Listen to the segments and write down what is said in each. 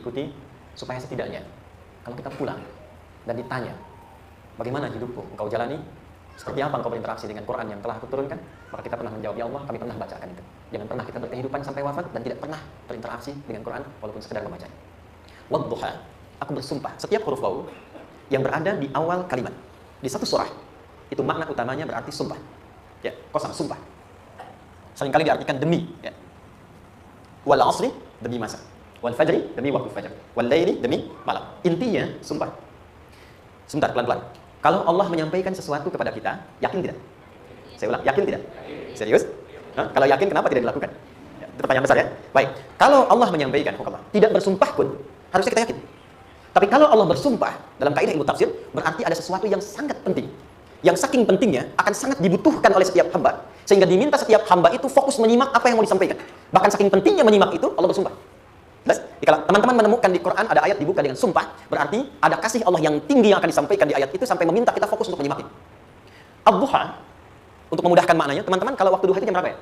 ikuti supaya setidaknya kalau kita pulang dan ditanya bagaimana hidupku engkau jalani, seperti apa engkau berinteraksi dengan Quran yang telah aku turunkan, maka kita pernah menjawab, ya Allah kami pernah bacakan itu. Jangan pernah kita berkehidupan sampai wafat dan tidak pernah berinteraksi dengan Quran walaupun sekedar membacanya. Wadduha, aku bersumpah, setiap huruf waw yang berada di awal kalimat di satu surah itu makna utamanya berarti sumpah, ya, qasam, sumpah. Seringkali diartikan demi, ya. Wal asri, demi masa, wal fajri, demi waktu fajar, wal laili, demi malam. Intinya sumpah. Sebentar, pelan-pelan. Kalau Allah menyampaikan sesuatu kepada kita, yakin tidak? Saya ulang, yakin tidak? Serius? Hah? Kalau yakin, kenapa tidak dilakukan? Ya, itu pertanyaan besar, ya. Baik, kalau Allah menyampaikan, tidak bersumpah pun harusnya kita yakin. Tapi kalau Allah bersumpah dalam kaidah ilmu tafsir, berarti ada sesuatu yang sangat penting, yang saking pentingnya akan sangat dibutuhkan oleh setiap hamba, sehingga diminta setiap hamba itu fokus menyimak apa yang mau disampaikan. Bahkan saking pentingnya menyimak itu, Allah bersumpah. Jelas? Kalau teman-teman menemukan di Quran ada ayat dibuka dengan sumpah, berarti ada kasih Allah yang tinggi yang akan disampaikan di ayat itu sampai meminta kita fokus untuk menyimaknya. Ad-duha, untuk memudahkan maknanya, teman-teman kalau waktu duha itu jam berapa ya?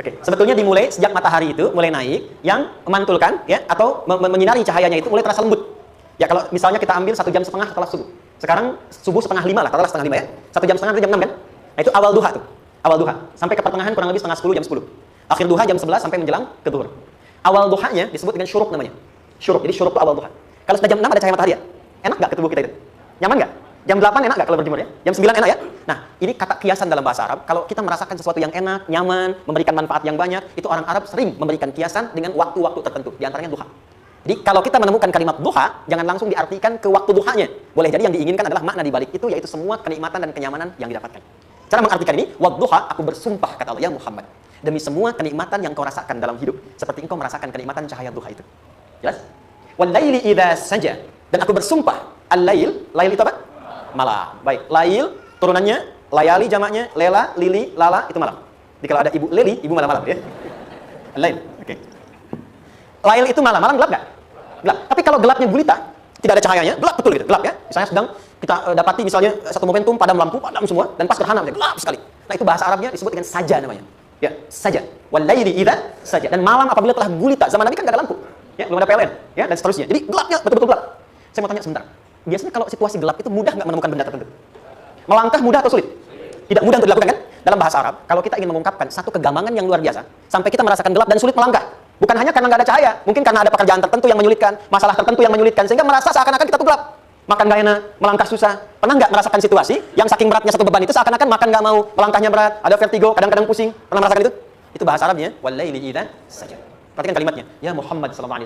Oke, sebetulnya dimulai sejak matahari itu mulai naik, yang memantulkan, ya, atau menyinari cahayanya itu mulai terasa lembut. Ya, kalau misalnya kita ambil 1,5 jam setelah subuh. Sekarang subuh 4:30 lah, taruhlah 4:30 ya. 1,5 jam itu jam 6 kan? Nah, itu awal duha tuh. Awal duha. Sampai ke pertengahan kurang lebih 9:30, jam 10. Akhir duha jam 11 sampai menjelang ke zuhur. Awal duhanya disebut dengan syuruk namanya. Syuruk. Jadi syuruk itu awal duha. Kalau sudah jam 6 ada cahaya matahari ya? Enak nggak ke tubuh kita itu? Nyaman nggak? Jam 8 enak nggak kalau berjemur ya? Jam 9 enak ya? Nah, ini kata kiasan dalam bahasa Arab. Kalau kita merasakan sesuatu yang enak, nyaman, memberikan manfaat yang banyak, itu orang Arab sering memberikan kiasan dengan waktu-waktu tertentu. Di antaranya duha. Jadi kalau kita menemukan kalimat duha, jangan langsung diartikan ke waktu duhanya. Boleh jadi yang diinginkan adalah makna di balik itu, yaitu semua kenikmatan dan kenyamanan yang didapatkan. Cara mengartikan ini, wadduha, aku bersumpah, kata Allah, ya Muhammad, demi semua kenikmatan yang kau rasakan dalam hidup, seperti engkau merasakan kenikmatan cahaya duha itu. Jelas? Wal laili idza saja, dan aku bersumpah, al-lail, lail itu apa? Malam. Baik, lail turunannya, layali jamaknya, lela, lili, lala, itu malam. Jadi kalau ada ibu lili, ibu malam-malam ya. Lail. Oke. Lail itu malam. Malam gelap nggak? Gelap. Tapi kalau gelapnya gulita, tidak ada cahayanya, gelap betul gitu, gelap ya. Misalnya sedang kita dapati misalnya satu momentum padam lampu, padam semua, dan pas gerhana gelap sekali. Nah, itu bahasa Arabnya disebut dengan saja namanya. Ya, saja. Wal laili idza saja. Dan malam apabila telah gulita, zaman Nabi kan nggak ada lampu, ya, belum ada PLN, ya, dan seterusnya. Jadi gelapnya betul-betul gelap. Saya mau tanya sebentar. Biasanya kalau situasi gelap itu mudah nggak menemukan benda tertentu? Melangkah mudah atau sulit? Tidak mudah untuk dilakukan kan? Dalam bahasa Arab, kalau kita ingin mengungkapkan satu kegambangan yang luar biasa, sampai kita merasakan gelap dan sulit melangkah, bukan hanya karena nggak ada cahaya, mungkin karena ada pekerjaan tertentu yang menyulitkan, masalah tertentu yang menyulitkan, sehingga merasa seakan-akan kita tuh gelap. Makan nggak enak, melangkah susah. Pernah nggak merasakan situasi yang saking beratnya satu beban itu seakan-akan makan nggak mau, melangkahnya berat, ada vertigo, kadang-kadang pusing. Pernah merasakan itu? Itu bahasa Arabnya, wal laili idza saja. Perhatikan kalimatnya, ya Muhammad sallallahu alaihi